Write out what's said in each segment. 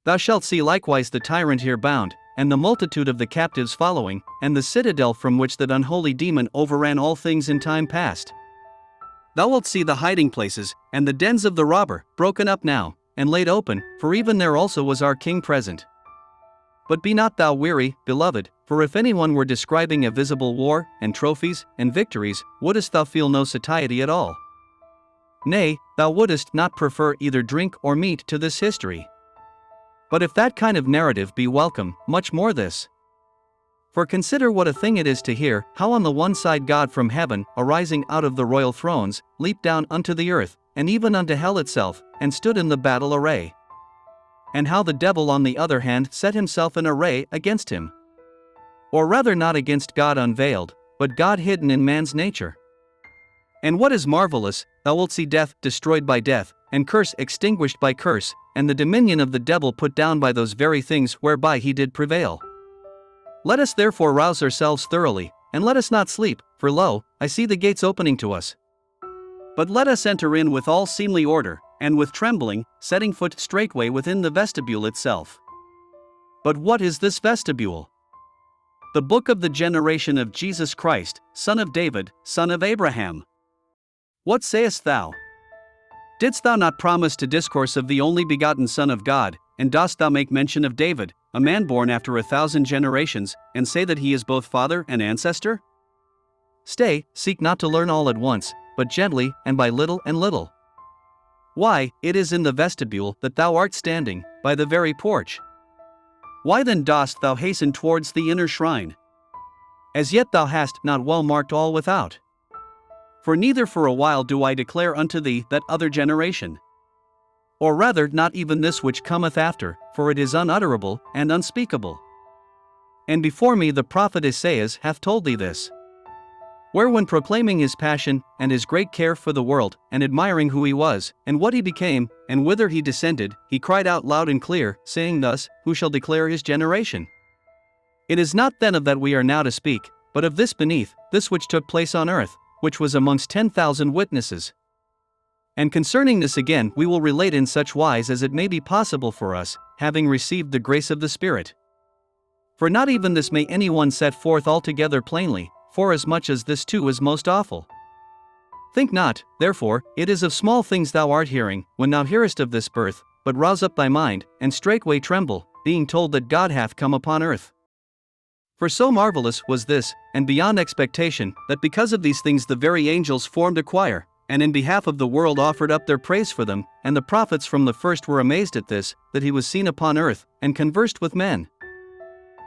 Thou shalt see likewise the tyrant here bound, and the multitude of the captives following, and the citadel from which that unholy demon overran all things in time past. Thou wilt see the hiding places, and the dens of the robber, broken up now, and laid open, for even there also was our King present. But be not thou weary, beloved, for if anyone were describing a visible war, and trophies, and victories, wouldest thou feel no satiety at all? Nay, thou wouldest not prefer either drink or meat to this history. But if that kind of narrative be welcome, much more this. For consider what a thing it is to hear, how on the one side God from heaven, arising out of the royal thrones, leaped down unto the earth, and even unto hell itself, and stood in the battle array. And how the devil on the other hand set himself in array against him. Or rather not against God unveiled, but God hidden in man's nature. And what is marvelous, thou wilt see death destroyed by death, and curse extinguished by curse, and the dominion of the devil put down by those very things whereby he did prevail. Let us therefore rouse ourselves thoroughly, and let us not sleep, for lo, I see the gates opening to us. But let us enter in with all seemly order, and with trembling, setting foot straightway within the vestibule itself. But what is this vestibule? The book of the generation of Jesus Christ, son of David, son of Abraham. What sayest thou? Didst thou not promise to discourse of the only begotten Son of God, and dost thou make mention of David, a man born after 1,000 generations, and say that he is both father and ancestor? Stay, seek not to learn all at once, but gently, and by little and little. Why, it is in the vestibule that thou art standing, by the very porch. Why then dost thou hasten towards the inner shrine? As yet thou hast not well marked all without. For neither for a while do I declare unto thee that other generation. Or rather not even this which cometh after, for it is unutterable and unspeakable. And before me the prophet Esaias hath told thee this. Where when proclaiming his passion, and his great care for the world, and admiring who he was, and what he became, and whither he descended, he cried out loud and clear, saying thus, Who shall declare his generation? It is not then of that we are now to speak, but of this beneath, this which took place on earth, which was amongst 10,000 witnesses. And concerning this again we will relate in such wise as it may be possible for us, having received the grace of the Spirit. For not even this may anyone set forth altogether plainly, forasmuch as this too is most awful. Think not, therefore, it is of small things thou art hearing, when thou hearest of this birth, but rouse up thy mind, and straightway tremble, being told that God hath come upon earth. For so marvelous was this, and beyond expectation, that because of these things the very angels formed a choir, and in behalf of the world offered up their praise for them, and the prophets from the first were amazed at this, that he was seen upon earth, and conversed with men.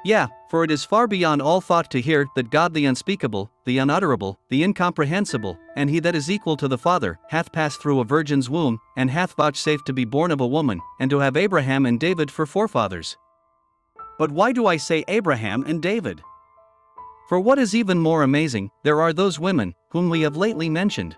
Yea, for it is far beyond all thought to hear that God the unspeakable, the unutterable, the incomprehensible, and he that is equal to the Father, hath passed through a virgin's womb, and hath vouchsafed to be born of a woman, and to have Abraham and David for forefathers. But why do I say Abraham and David? For what is even more amazing, there are those women, whom we have lately mentioned.